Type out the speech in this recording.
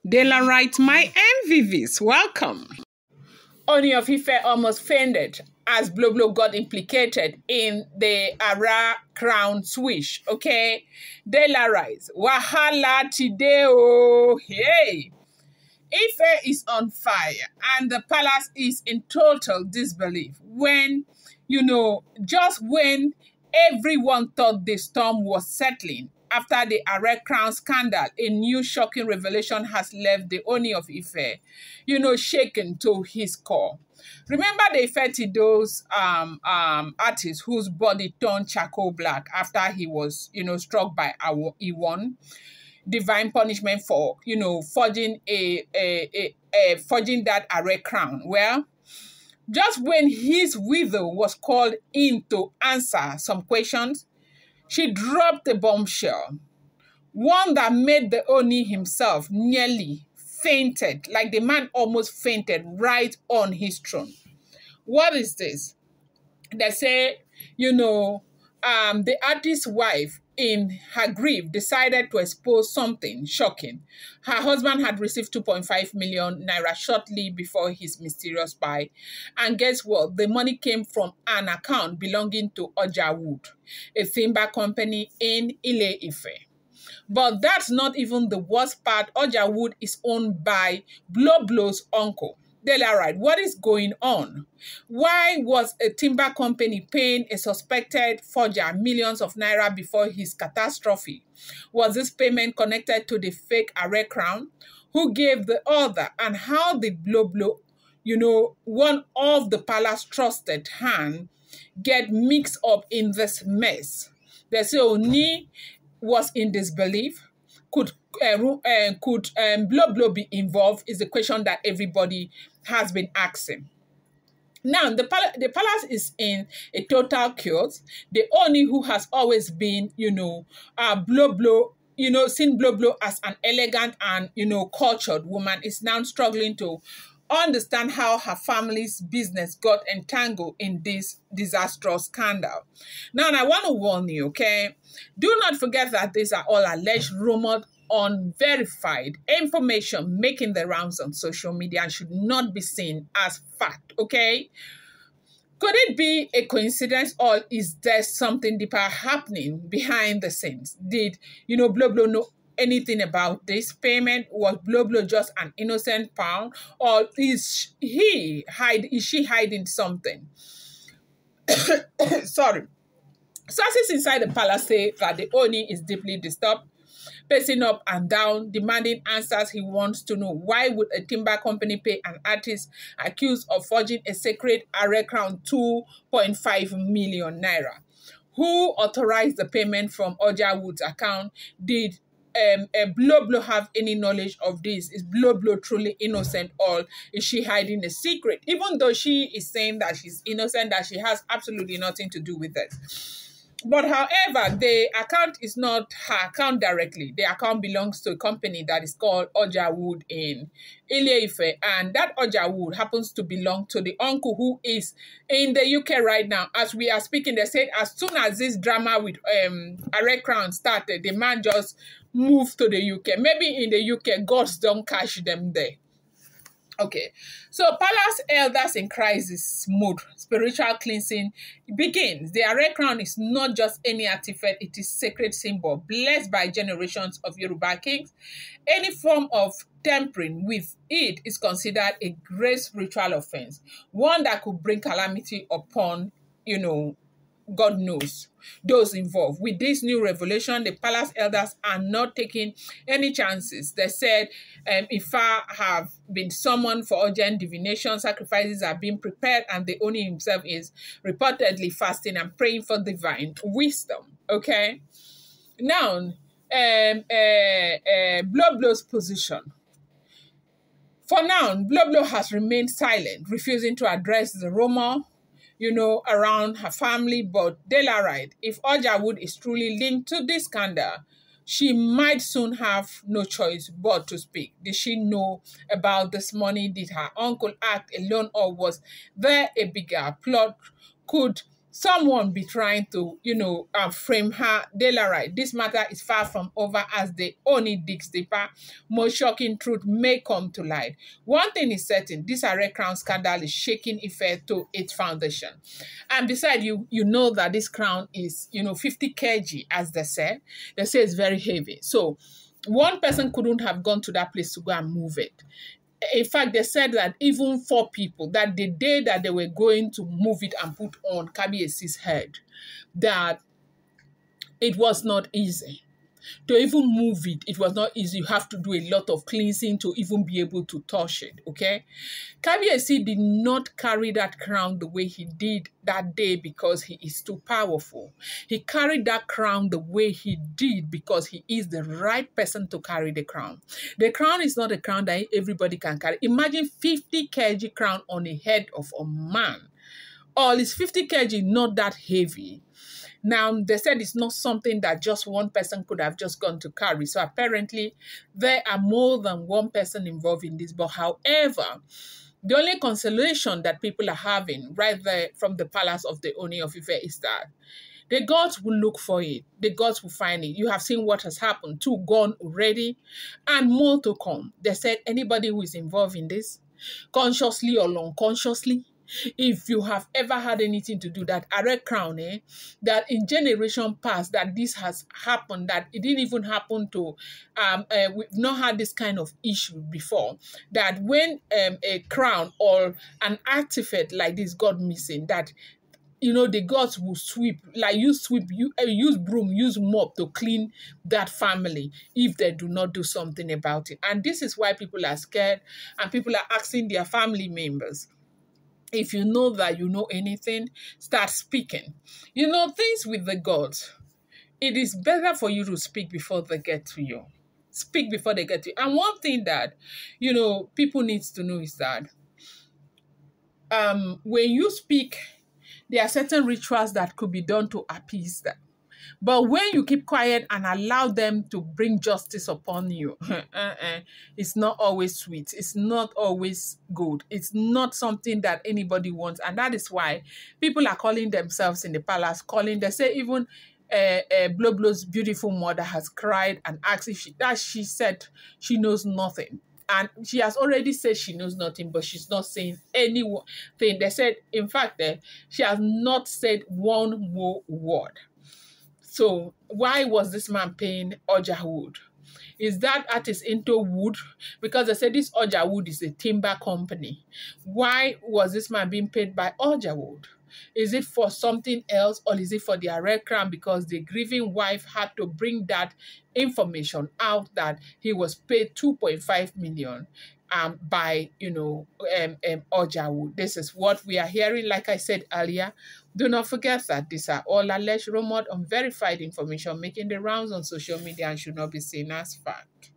Dela writes, my MVVs, welcome. Ooni of Ife almost fainted as Blublu got implicated in the Aare crown swish, okay? Dela writes, wahala today, oh, hey. Ife is on fire and the palace is in total disbelief when, just when everyone thought the storm was settling. After the Aare crown scandal, a new shocking revelation has left the Ooni of Ife, shaken to his core. Remember the those artists whose body turned charcoal black after he was, struck by Iwon? Divine punishment for, forging forging that Aare crown. Well, just when his widow was called in to answer some questions, she dropped a bombshell, one that made the Oni himself nearly fainted, like the man almost fainted right on his throne. What is this? They say, the artist's wife, in her grief, decided to expose something shocking. Her husband had received 2.5 million naira shortly before his mysterious buy. And guess what? The money came from an account belonging to Oja Wood, a timber company in Ile Ife. But that's not even the worst part. Oja Wood is owned by Blublu's uncle. Dela writes, what is going on? Why was a timber company paying a suspected forger millions of naira before his catastrophe? Was this payment connected to the fake Aare crown? Who gave the order? And how did Blublu, one of the palace trusted hand, get mixed up in this mess? They say Ooni was in disbelief. Could Blublu be involved is the question that everybody has been asking. Now, the palace is in a total chaos. The Ooni, who has always been, Blublu, seen Blublu as an elegant and, cultured woman, is now struggling to understand how her family's business got entangled in this disastrous scandal. Now, I want to warn you, okay? Do not forget that these are all alleged, rumored, unverified information making the rounds on social media and should not be seen as fact, okay? Could it be a coincidence or is there something deeper happening behind the scenes? Did, Blublu know anything about this payment? Was Blublu just an innocent pawn, or is she hiding something? Sorry. Sources inside the palace say that the Ooni is deeply disturbed, pacing up and down, demanding answers. He wants to know, why would a timber company pay an artist accused of forging a sacred Aare crown 2.5 million naira? Who authorized the payment from Oja Wood's account? Did Blublu have any knowledge of this? Is Blublu truly innocent, or is she hiding a secret? Even though she is saying that she's innocent, that she has absolutely nothing to do with it. But however, the account is not her account directly. The account belongs to a company that is called Oja Wood in Ile Ife. And that Oja Wood happens to belong to the uncle who is in the UK right now. As we are speaking, they said as soon as this drama with Aare crown started, the man just moved to the UK. Maybe in the UK, gods don't catch them there. Okay, so palace elders in crisis mode, spiritual cleansing begins. The Aare crown is not just any artifact, it is sacred symbol, blessed by generations of Yoruba kings. Any form of tampering with it is considered a great spiritual offense, one that could bring calamity upon, God knows, those involved. With this new revelation, the palace elders are not taking any chances. They said Ifa have been summoned for urgent divination, sacrifices are being prepared, and the Ooni himself is reportedly fasting and praying for divine wisdom. Okay? Now, Blublu's position. For now, Blublu has remained silent, refusing to address the rumor, around her family. But Dela writes, if Oja Wood is truly linked to this scandal, she might soon have no choice but to speak. Did she know about this money? Did her uncle act alone, or was there a bigger plot? Could someone be trying to, frame her daily right. This matter is far from over as the Ooni digs deeper. More shocking truth may come to light. One thing is certain, this Aare crown scandal is shaking Ife to its foundation. And besides, you know that this crown is, 50 kg, as they say. They say it's very heavy. So one person couldn't have gone to that place to go and move it. In fact, they said that even 4 people, that the day that they were going to move it and put on Kabiesi's head, that it was not easy. To even move it, it was not easy. You have to do a lot of cleansing to even be able to touch it, okay? Kabiesi did not carry that crown the way he did that day because he is too powerful. He carried that crown the way he did because he is the right person to carry the crown. The crown is not a crown that everybody can carry. Imagine 50 kg crown on the head of a man. All is 50 kg, not that heavy. Now, they said it's not something that just one person could have just gone to carry. So apparently, there are more than one person involved in this. But however, the only consolation that people are having right there from the palace of the Ooni of Ife is that the gods will look for it. The gods will find it. You have seen what has happened. 2 gone already and more to come. They said anybody who is involved in this, consciously or unconsciously, if you have ever had anything to do that Aare crown, that in generation past that this has happened, that it didn't even happen to, we've not had this kind of issue before, that when a crown or an artifact like this got missing, that the gods will sweep, like use broom, use mop to clean that family if they do not do something about it. And this is why people are scared and people are asking their family members, if you know that you know anything, start speaking. Things with the gods, it is better for you to speak before they get to you. Speak before they get to you. And one thing that, people need to know is that when you speak, there are certain rituals that could be done to appease them. But when you keep quiet and allow them to bring justice upon you, it's not always sweet. It's not always good. It's not something that anybody wants. And that is why people are calling themselves in the palace, they say even Blublu's beautiful mother has cried and asked if she said she knows nothing. And she has already said she knows nothing, but she's not saying anything. They said, in fact, she has not said one more word. So why was this man paying Oja Wood? Is that artist into wood? Because they said this Oja Wood is a timber company. Why was this man being paid by Oja Wood? Is it for something else or is it for the Aare crown? Because the grieving wife had to bring that information out that he was paid 2.5 million by, Oja Wood. This is what we are hearing. Like I said earlier, do not forget that these are all alleged, rumored, unverified information making the rounds on social media and should not be seen as fact.